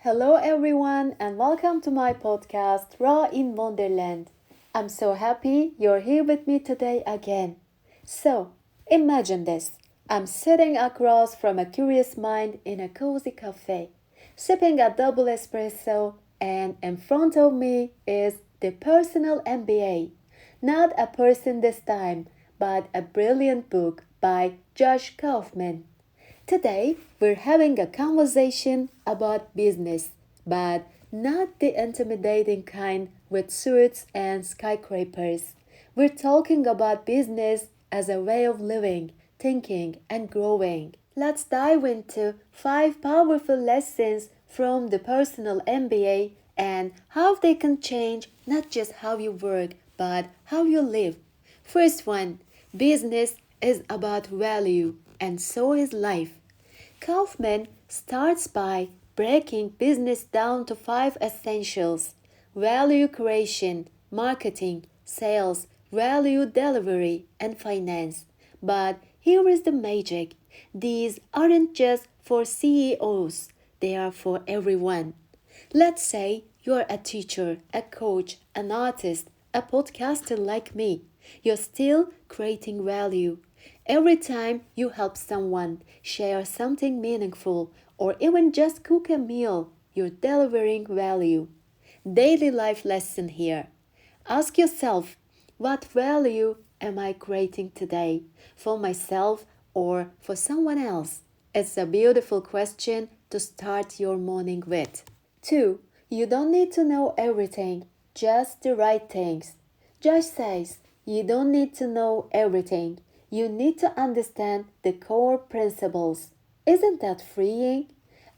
Hello, everyone, and welcome to my podcast, Raw in Wonderland. I'm so happy you're here with me today again. So, imagine this. I'm sitting across from a curious mind in a cozy cafe, sipping a double espresso, and in front of me is the Personal MBA. Not a person this time, but a brilliant book by Josh Kaufman. Today, we're having a conversation about business, but not the intimidating kind with suits and skyscrapers. We're talking about business as a way of living, thinking, and growing. Let's dive into 5 powerful lessons from the Personal MBA and how they can change not just how you work, but how you live. First one, business is about value, and so is life. Kaufman starts by breaking business down to 5 essentials: value creation, marketing, sales, value delivery, and finance. But here is the magic: these aren't just for CEOs, they are for everyone. Let's say you're a teacher, a coach, an artist, a podcaster like me. You're still creating value. Every time you help someone, share something meaningful, or even just cook a meal, you're delivering value. Daily life lesson here. Ask yourself, what value am I creating today for myself or for someone else? It's a beautiful question to start your morning with. 2. You don't need to know everything, just the right things. Josh says, you don't need to know everything. You need to understand the core principles. Isn't that freeing?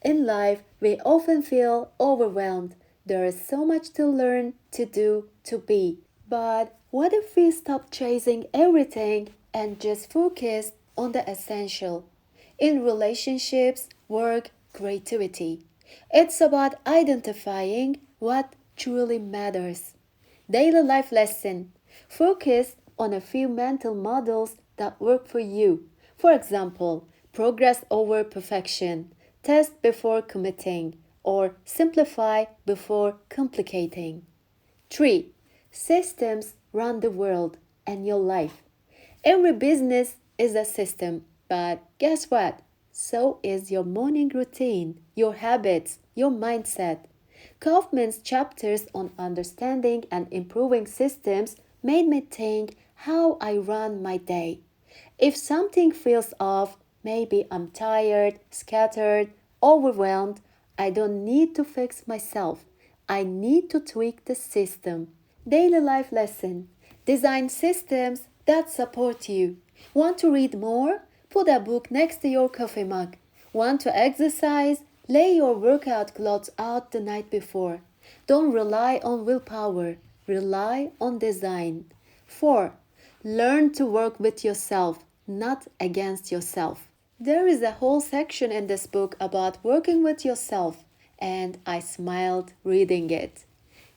In life, we often feel overwhelmed. There is so much to learn, to do, to be. But what if we stop chasing everything and just focus on the essential? In relationships, work, creativity. It's about identifying what truly matters. Daily life lesson. Focus on a few mental models that work for you. For example, progress over perfection, test before committing, or simplify before complicating. 3. Systems run the world and your life. Every business is a system, but guess what? So is your morning routine, your habits, your mindset. Kaufman's chapters on understanding and improving systems made me think how I run my day. If something feels off, maybe I'm tired, scattered, overwhelmed, I don't need to fix myself. I need to tweak the system. Daily life lesson. Design systems that support you. Want to read more? Put a book next to your coffee mug. Want to exercise? Lay your workout clothes out the night before. Don't rely on willpower. Rely on design. 4. Learn to work with yourself, not against yourself. There is a whole section in this book about working with yourself, and I smiled reading it.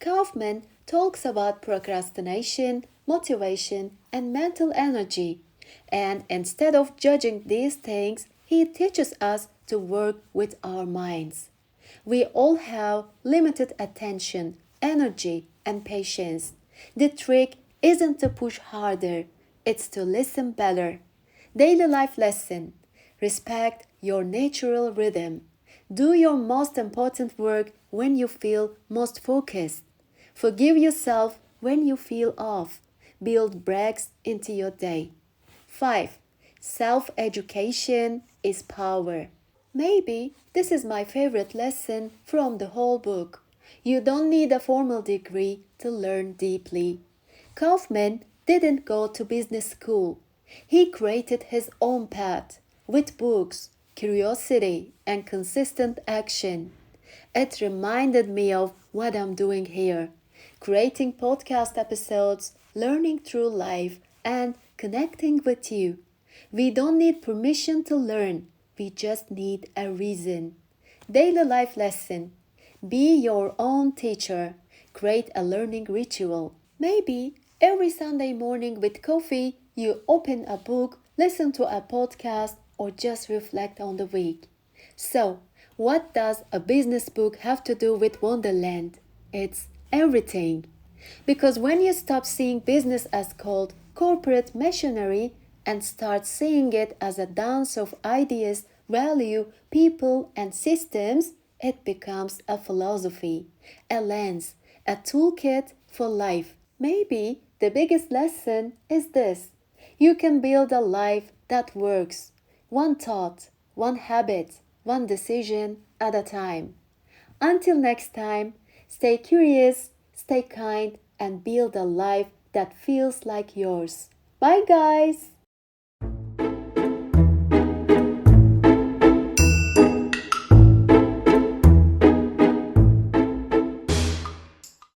Kaufman talks about procrastination, motivation, and mental energy. And instead of judging these things, he teaches us to work with our minds. We all have limited attention, energy, and patience. The trick isn't to push harder, it's to listen better. Daily life lesson. Respect your natural rhythm. Do your most important work when you feel most focused. Forgive yourself when you feel off. Build breaks into your day. 5. Self-education is power. Maybe this is my favorite lesson from the whole book. You don't need a formal degree to learn deeply. Kaufman didn't go to business school. He created his own path with books, curiosity, and consistent action. It reminded me of what I'm doing here, creating podcast episodes, learning through life, and connecting with you. We don't need permission to learn, we just need a reason. Daily life lesson. Be your own teacher. Create a learning ritual. Maybe every Sunday morning with coffee, you open a book, listen to a podcast, or just reflect on the week. So, What does a business book have to do with Wonderland? It's everything. Because when you stop seeing business as cold corporate machinery and start seeing it as a dance of ideas, value, people, and systems, it becomes a philosophy, a lens, a toolkit for life. Maybe the biggest lesson is this: you can build a life that works, one thought, one habit, one decision at a time. Until next time, stay curious, stay kind, and build a life that feels like yours. Bye, guys!